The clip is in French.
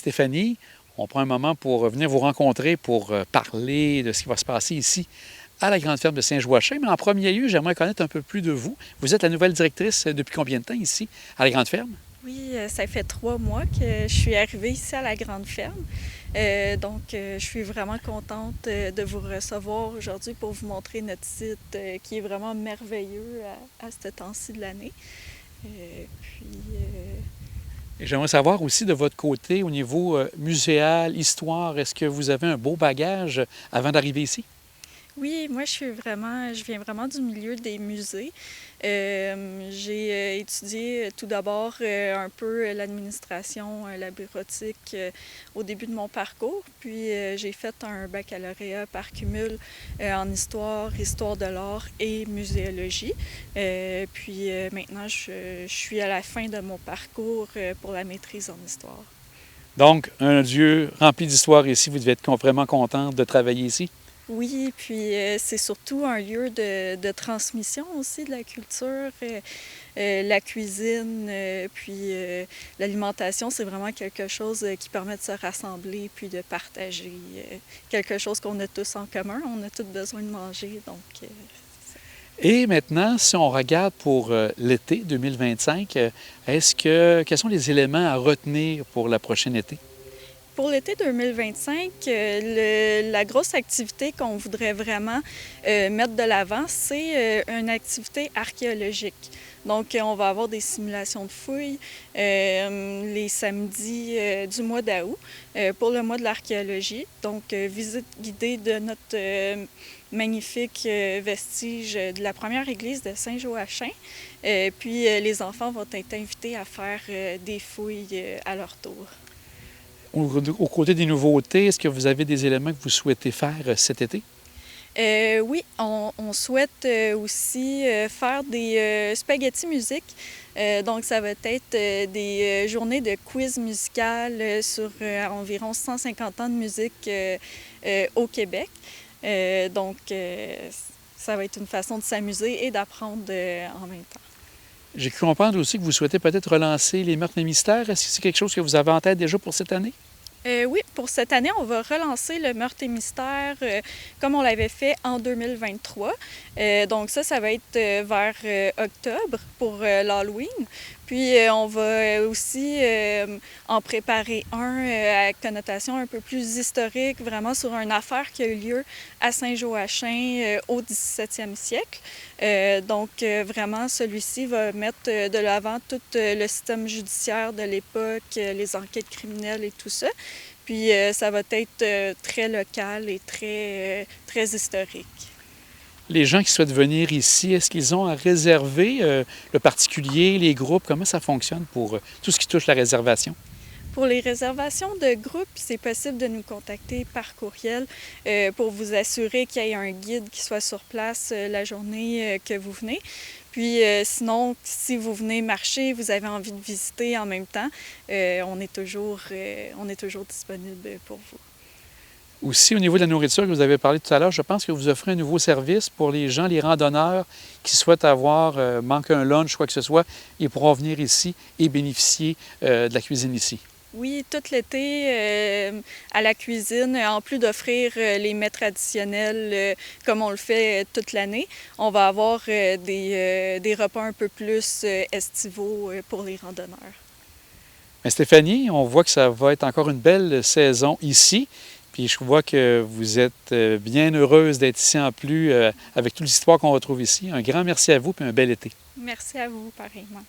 Stéphanie, on prend un moment pour venir vous rencontrer pour parler de ce qui va se passer ici à la Grande Ferme de Saint-Joachim. Mais en premier lieu, j'aimerais connaître un peu plus de vous. Vous êtes la nouvelle directrice depuis combien de temps ici à la Grande Ferme? Oui, ça fait 3 mois que je suis arrivée ici à la Grande Ferme. Je suis vraiment contente de vous recevoir aujourd'hui pour vous montrer notre site qui est vraiment merveilleux à ce temps-ci de l'année. Et j'aimerais savoir aussi de votre côté, au niveau muséal, histoire, est-ce que vous avez un beau bagage avant d'arriver ici? Oui, moi je viens vraiment du milieu des musées. J'ai étudié tout d'abord un peu l'administration, la bureautique au début de mon parcours, puis j'ai fait un baccalauréat par cumul en histoire, histoire de l'art et muséologie. Maintenant je suis à la fin de mon parcours pour la maîtrise en histoire. Donc, un lieu rempli d'histoire ici, vous devez être vraiment contente de travailler ici? Oui, puis c'est surtout un lieu de transmission aussi de la culture, la cuisine, l'alimentation, c'est vraiment quelque chose qui permet de se rassembler puis de partager quelque chose qu'on a tous en commun. On a tous besoin de manger, donc. Et maintenant, si on regarde pour l'été 2025, quels sont les éléments à retenir pour la prochaine été? Pour l'été 2025, la grosse activité qu'on voudrait vraiment mettre de l'avant, c'est une activité archéologique. Donc, on va avoir des simulations de fouilles les samedis du mois d'août pour le mois de l'archéologie. Donc, visite guidée de notre magnifique vestige de la première église de Saint-Joachim. Les enfants vont être invités à faire des fouilles à leur tour. Au côté des nouveautés, est-ce que vous avez des éléments que vous souhaitez faire cet été? Oui, on souhaite aussi faire des spaghetti musique. Donc, ça va être des journées de quiz musical sur environ 150 ans de musique au Québec. Ça va être une façon de s'amuser et d'apprendre en même temps. J'ai cru comprendre aussi que vous souhaitez peut-être relancer les meurtres et mystères. Est-ce que c'est quelque chose que vous avez en tête déjà pour cette année? Oui, pour cette année, on va relancer le meurtre et mystère comme on l'avait fait en 2023. Donc ça va être vers octobre pour l'Halloween. Puis on va aussi en préparer un à connotation un peu plus historique, vraiment sur une affaire qui a eu lieu à Saint-Joachim au 17e siècle. Vraiment, celui-ci va mettre de l'avant tout le système judiciaire de l'époque, les enquêtes criminelles et tout ça. Puis ça va être très local et très historique. Les gens qui souhaitent venir ici, est-ce qu'ils ont à réserver le particulier, les groupes? Comment ça fonctionne pour tout ce qui touche la réservation? Pour les réservations de groupe, c'est possible de nous contacter par courriel pour vous assurer qu'il y ait un guide qui soit sur place la journée que vous venez. Puis sinon, si vous venez marcher, vous avez envie de visiter en même temps, on est toujours disponible pour vous. Aussi, au niveau de la nourriture que vous avez parlé tout à l'heure, je pense que vous offrez un nouveau service pour les gens, les randonneurs qui souhaitent manquer un lunch, quoi que ce soit, ils pourront venir ici et bénéficier de la cuisine ici. Oui, tout l'été, à la cuisine, en plus d'offrir les mets traditionnels comme on le fait toute l'année, on va avoir des repas un peu plus estivaux pour les randonneurs. Mais Stéphanie, on voit que ça va être encore une belle saison ici. Puis je vois que vous êtes bien heureuse d'être ici en plus avec toute l'histoire qu'on retrouve ici. Un grand merci à vous et un bel été. Merci à vous, pareillement.